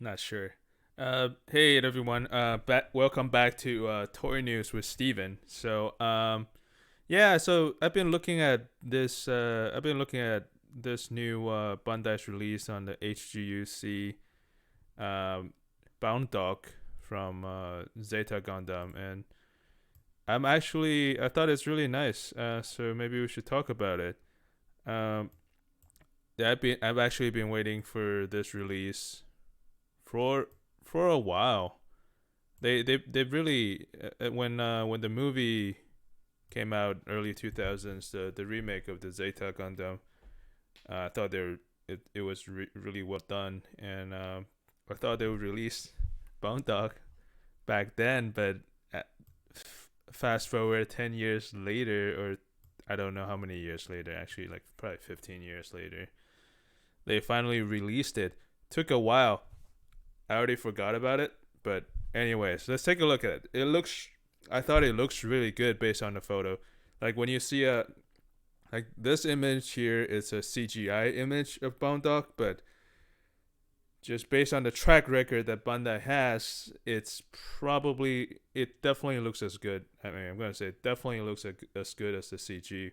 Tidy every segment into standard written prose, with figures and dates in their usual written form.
Not sure. Hey everyone. Welcome back to Toy News with Steven. Yeah. So I've been looking at this. I've been looking at this new Bandai's release on the HGUC um, Bound dock from Zeta Gundam, and I thought it's really nice. So maybe we should talk about it. Um, I've actually been waiting for this release for for a while. They really when the movie came out early 2000s, the remake of the Zeta Gundam, I thought it was really well done, and I thought they would release Bone Dog back then, but uh, fast forward 10 years later, or I don't know how many years later, actually, like probably 15 years later, they finally released it. Took a while. I already forgot about it, but anyways, let's take a look at it. I thought it looks really good based on the photo. Like when you see like this image here is a CGI image of Boundock, but just based on the track record that Bandai has, it definitely looks as good. I mean, I'm gonna say it definitely looks as good as the CG.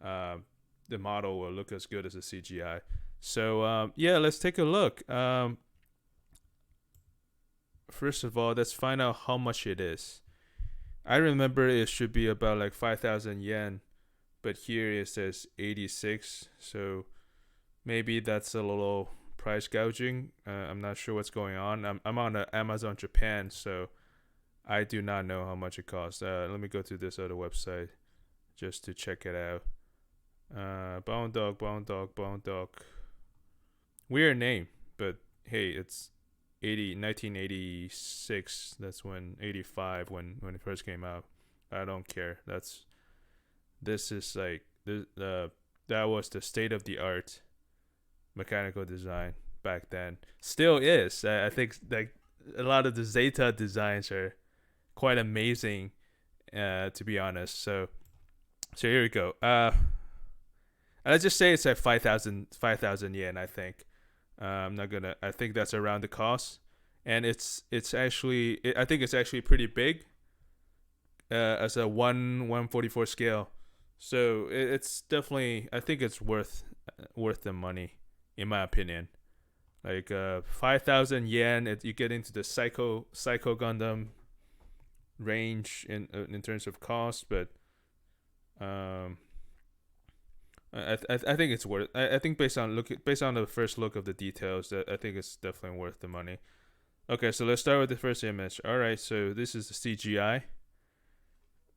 Um, the model will look as good as the CGI. So yeah, let's take a look. First of all, let's find out how much it is. I remember it should be about like 5,000 yen, but here it says 86. So maybe that's a little price gouging. I'm not sure what's going on. I'm on Amazon Japan, so I do not know how much it costs. Let me go to this other website just to check it out. Bone Dog, Bone Dog, Bone Dog. Weird name, but hey, it's 1986. That's when 85 when it first came out. I don't care. This is like that was the state of the art mechanical design back then. Still is. I think like a lot of the Zeta designs are quite amazing, to be honest. So here we go. Let's just say it's like 5,000 yen. I think. I'm not gonna. I think that's around the cost, and I think it's actually pretty big, as a 1/144 scale. So it's definitely. I think it's worth the money, in my opinion. Like 5,000 yen, you get into the Psycho Gundam range in terms of cost, but um, I think it's worth. I think based on the first look of the details, that I think it's definitely worth the money. Okay, so let's start with the first image. All right, so this is the CGI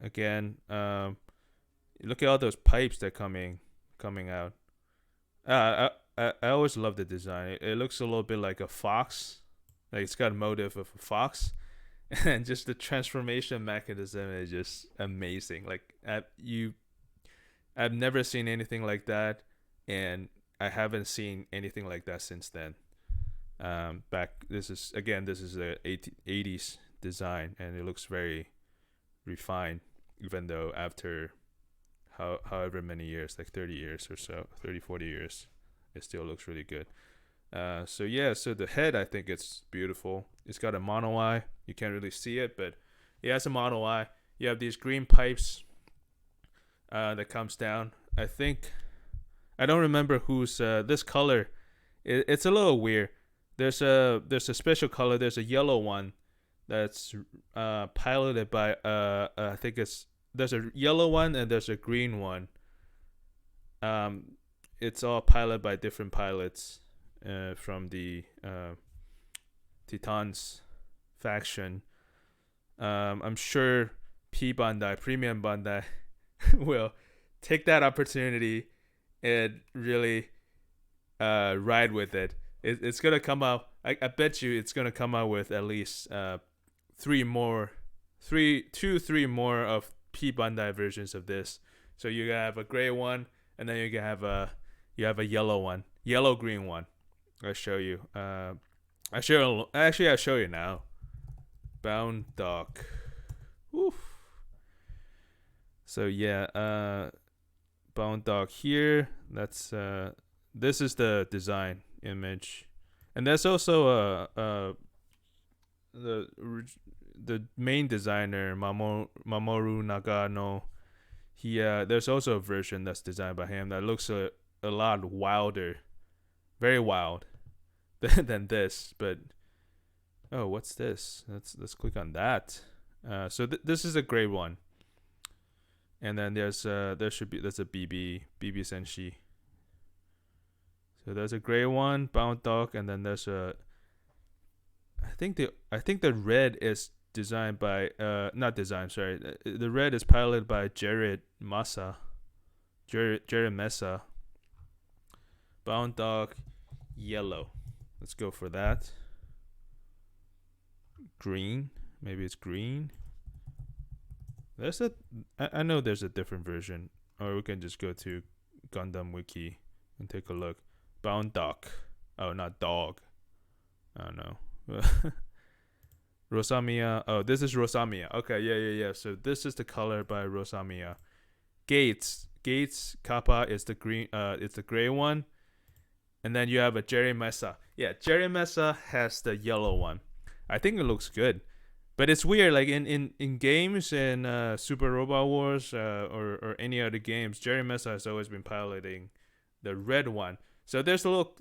again. Look at all those pipes that coming out. I always love the design. It looks a little bit like a fox. Like it's got a motive of a fox, and just the transformation mechanism is just amazing. Like I've never seen anything like that, and I haven't seen anything like that since then. This is a 80s design, and it looks very refined, even though after however many years, like 30 years or so, 30 40 years, it still looks really good. So yeah, so the head, I think it's beautiful. It's got a mono eye. You can't really see it, but it has a mono eye. You have these green pipes that comes down. I don't remember who's this color. It's a little weird. There's a special color. There's a yellow one that's piloted by I think it's there's a yellow one and there's a green one. Um, it's all piloted by different pilots from the Titans faction. I'm sure P Bandai, Premium Bandai, will take that opportunity and really ride with it. It's gonna come out. I bet you it's gonna come out with at least three more, three more of P Bandai versions of this. So you gonna have a gray one, and then you gonna have a yellow one, yellow green one. I'll show you. I'll show you now. Bound dock. Oof. So yeah, bound dog here. That's this is the design image, And there's also the the main designer Mamoru Nagano. He there's also a version that's designed by him that looks a lot wilder, very wild than this. But oh, what's this? Let's click on that. So this is a gray one, and then there's a BB Senshi. So there's a gray one, Bound Dog, and then there's a. I think the red is designed by not designed, sorry. The red is piloted by Jared Mesa. Bound Dog, yellow. Let's go for that. Green, maybe it's green. I know there's a different version, or we can just go to Gundam Wiki and take a look. Bound Dog. Oh, not dog. I don't know. Rosamiya. Oh, this is Rosamiya. Okay, yeah. So this is the color by Rosamiya. Gates Kappa is the green. It's the gray one, and then you have a Jerry Mesa. Yeah, Jerry Mesa has the yellow one. I think it looks good, but it's weird. Like in games in Super Robot Wars or any other games, Jerry Mesa has always been piloting the red one. So there's a little.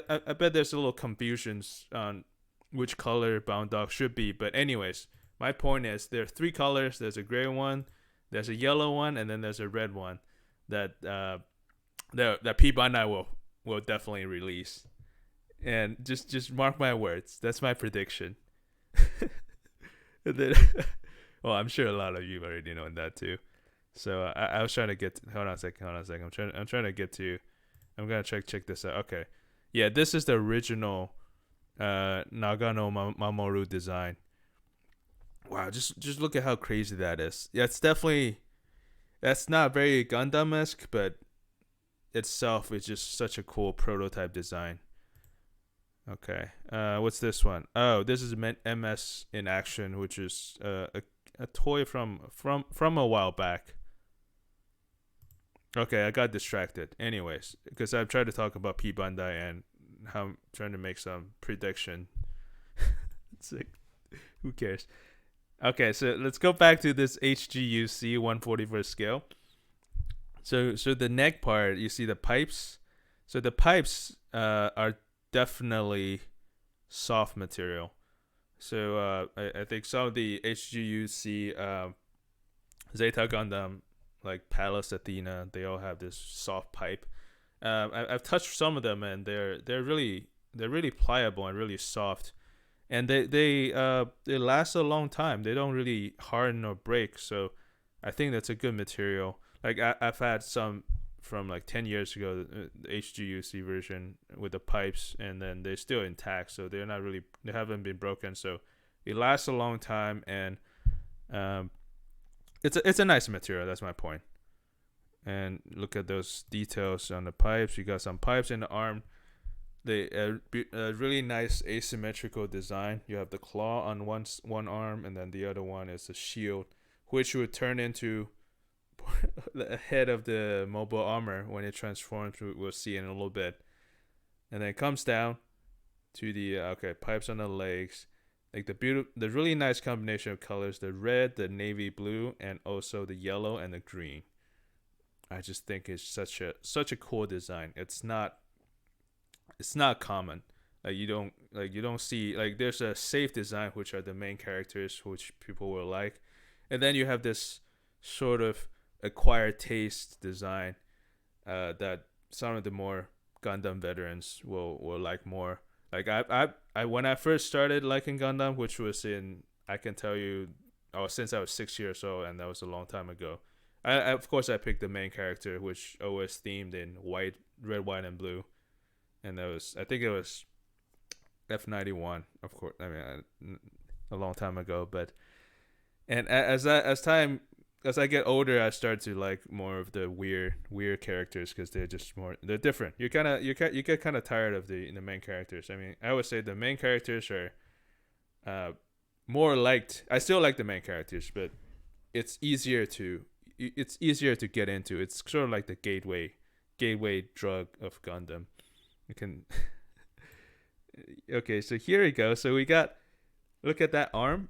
I bet there's a little confusions on which color Bound Dog should be. But anyways, my point is there are three colors. There's a gray one, there's a yellow one, and then there's a red one that that P Bandai will definitely release. And just mark my words. That's my prediction. And then, well, I'm sure a lot of you already know that too. So I was trying to get. Hold on a second. I'm trying to get to. I'm gonna check this out. Okay, yeah, this is the original Nagano Mamoru design. Wow, just look at how crazy that is. Yeah, that's not very Gundam-esque, but itself is just such a cool prototype design. Okay, what's this one? Oh, this is MS in Action, which is a toy from a while back. Okay, I got distracted. Anyways, because I've tried to talk about P Bandai and how I'm trying to make some prediction. It's like, who cares? Okay, so let's go back to this HGUC 1/41 scale. So the neck part, you see the pipes. So the pipes are definitely soft material. So I think some of the HGUC Zeta Gundam, like Palace Athena, they all have this soft pipe. I've touched some of them, and they're really pliable and really soft, and they last a long time. They don't really harden or break, so I think that's a good material. Like I've had some from like 10 years ago, the HGUC version with the pipes, and then they're still intact, so they haven't been broken, so it lasts a long time, and it's a nice material. That's my point. And look at those details on the pipes. You got some pipes in the arm. They a really nice asymmetrical design. You have the claw on one arm, and then the other one is a shield, which would turn into the head of the mobile armor when it transforms. We'll see in a little bit. And then it comes down to the pipes on the legs. Like the really nice combination of colors: the red, the navy blue, and also the yellow and the green. I just think it's such a cool design. It's not common. Like you don't see, like, there's a safe design, which are the main characters, which people will like, and then you have this sort of acquired taste design that some of the more Gundam veterans will like more. Like I when I first started liking Gundam, which was I can tell you, since I was 6 years old, and that was a long time ago. Of course I picked the main character, which always themed in red, white, and blue, and I think it was F91. Of course, I mean, a long time ago. But and as I get older, I start to like more of the weird characters, because they're different. You get kind of tired of the main characters. I mean, I would say the main characters are more liked. I still like the main characters, but it's easier to get into. It's sort of like the gateway drug of Gundam. You can Okay, so here we go. So we got, look at that arm.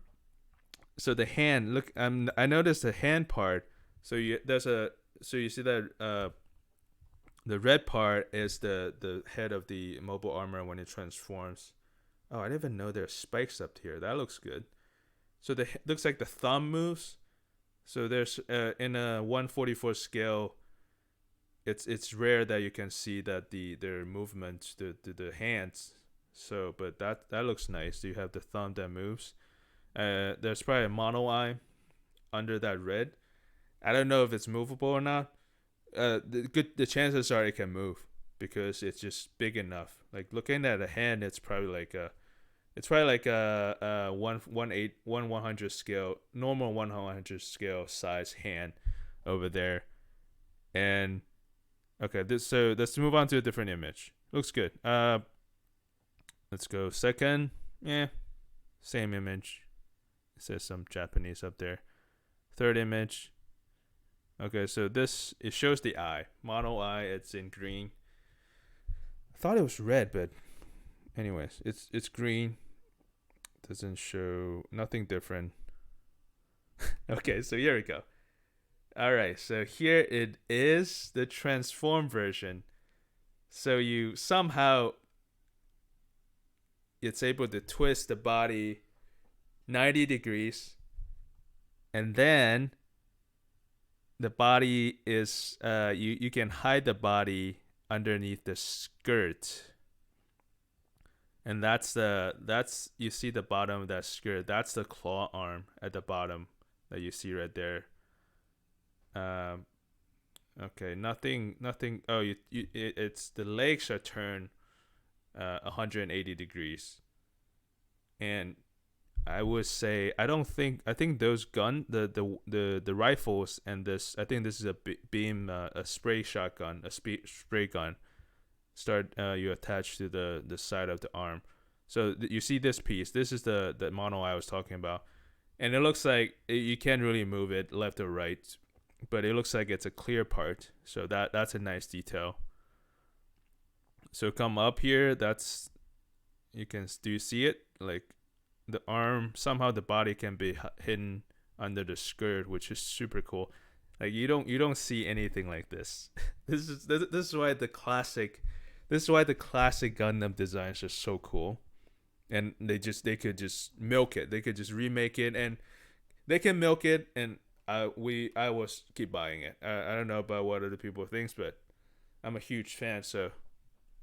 So the hand, look, I noticed the hand part. So you see that the red part is the head of the mobile armor when it transforms. Oh, I didn't even know there's spikes up here. That looks good. So the looks like the thumb moves. So there's in a 144 scale, it's rare that you can see that their movement, the hands. So, but that looks nice. You have the thumb that moves. There's probably a mono eye under that red. I don't know if it's movable or not. The chances are it can move because it's just big enough. Like looking at a hand, it's probably like a 1/100 scale, normal 1/100 scale size hand over there. And okay, so let's move on to a different image. Looks good. Let's go second. Yeah, same image. It says some Japanese up there. Third image. Okay, so it shows the eye. Mono eye, it's in green. I thought it was red, but anyways, it's green. Doesn't show nothing different. Okay, so here we go. All right, so here it is, the transform version. So you somehow it's able to twist the body 90 degrees, and then the body is you can hide the body underneath the skirt, and that's you see the bottom of that skirt. That's the claw arm at the bottom that you see right there. Okay, nothing. Oh, it's the legs are turned 180 degrees, and I would say I think those the rifles and this, I think this is a beam, a spray shotgun, a spray gun. You attach to the side of the arm. So you see this piece. This is the mono I was talking about, and it looks like you can't really move it left or right, but it looks like it's a clear part. So that's a nice detail. So come up here. Do you see it? Like the arm, somehow the body can be hidden under the skirt, which is super cool. Like you don't see anything like this. This is why the classic Gundam designs are so cool, and they could just milk it. They could just remake it, and they can milk it, and I will keep buying it. I don't know about what other people think, but I'm a huge fan. So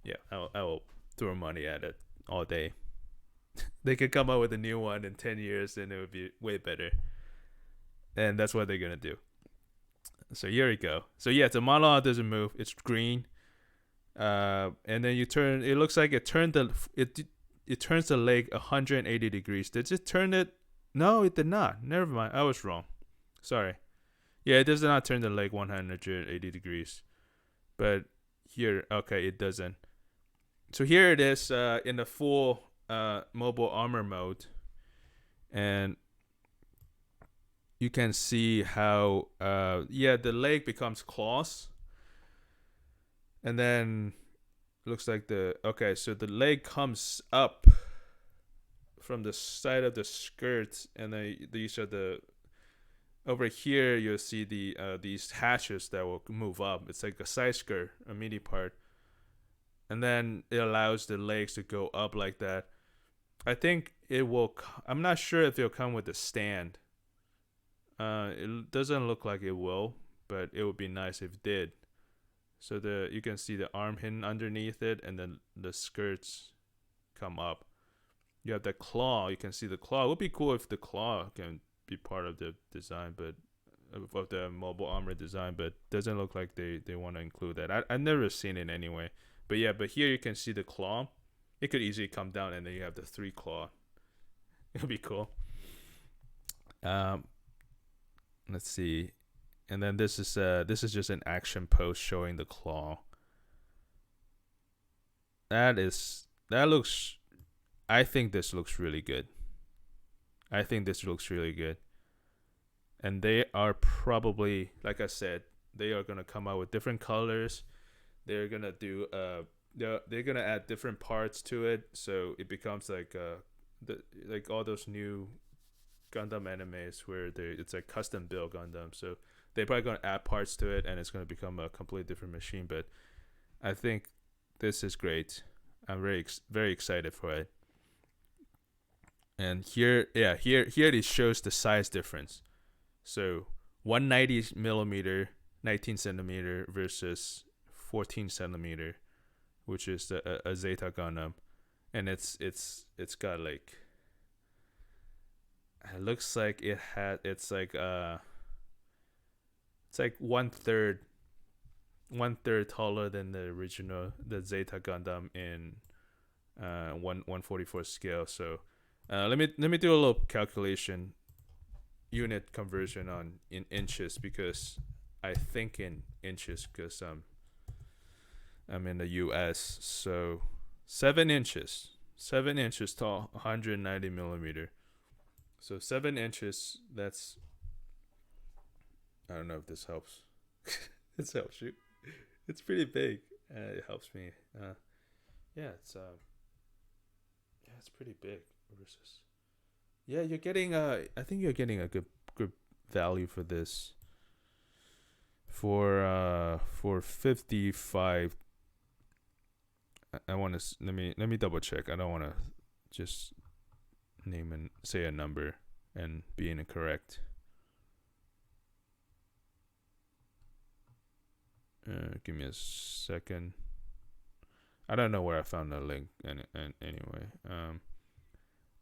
yeah, I will throw money at it all day. They could come out with a new one in 10 years, and it would be way better. And that's what they're gonna do. So here we go. So yeah, the mono doesn't move. It's green. And then you turn. It looks like it turns the leg 180 degrees. Did it turn it? No, it did not. Never mind. I was wrong. Sorry. Yeah, it does not turn the leg 180 degrees. But here, okay, it doesn't. So here it is in the full mobile armor mode, and you can see how the leg becomes claws, and then looks like so the leg comes up from the side of the skirt, and then these are over here you'll see these hatches that will move up. It's like a side skirt, a mini part, and then it allows the legs to go up like that. I think it will. I'm not sure if it'll come with a stand. It doesn't look like it will, but it would be nice if it did. So you can see the arm hidden underneath it, and then the skirts come up. You have the claw. You can see the claw. It would be cool if the claw can be part of the design, but of the mobile armor design. But doesn't look like they want to include that. I've never seen it anyway. But yeah, but here you can see the claw. It could easily come down, and then you have the 3 claw. It'll be cool. Let's see, and then this is just an action pose showing the claw. That looks. I think this looks really good. And they are probably, like I said, they are gonna come out with different colors. They're gonna do they're gonna add different parts to it, so it becomes like like all those new Gundam animes where it's like custom built Gundam. So they're probably gonna add parts to it, and it's gonna become a completely different machine. But I think this is great. I'm very excited for it. And here it shows the size difference. So 190 millimeter, 19 centimeter versus 14 centimeter, which is a Zeta Gundam, and it's got like, it looks like it's like one third taller than the original, the Zeta Gundam in 144 scale. So let me do a little calculation, unit conversion in inches, because I think in inches because I'm in the U.S. So 7 inches tall, 190 millimeter. So 7 inches. That's, I don't know if this helps. This helps you. It's pretty big. It helps me. Yeah, it's pretty big. Versus, yeah, you're getting I think you're getting a good value for this. For 55. I want to let me double check. I don't want to just name and say a number and be incorrect. Give me a second. I don't know where I found the link. And anyway,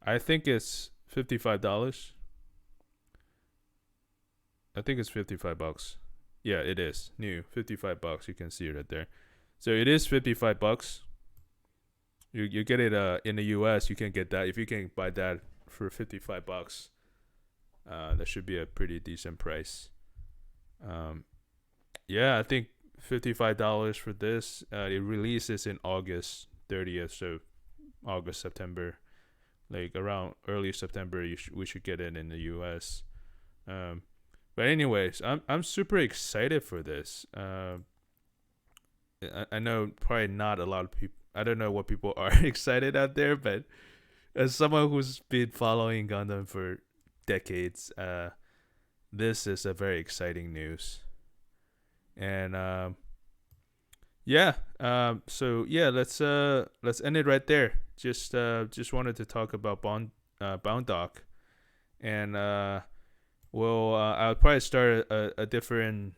I think it's $55. I think it's $55. Yeah, it is new, $55. You can see it right there. So it is $55. You get it in the US. You can get that if you can buy that for $55. That should be a pretty decent price. Yeah, I think $55 for this. It releases in August 30th, so August, September, like around early September. We should get it in the U.S. But anyways, I'm super excited for this. I know probably not a lot of people. I don't know what people are excited out there, but as someone who's been following Gundam for decades, this is a very exciting news. And yeah, so yeah, let's end it right there. Just wanted to talk about Bound Doc, and I'll probably start a different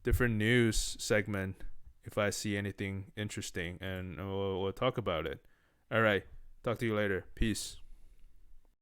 news segment if I see anything interesting, and we'll talk about it. All right, talk to you later. Peace.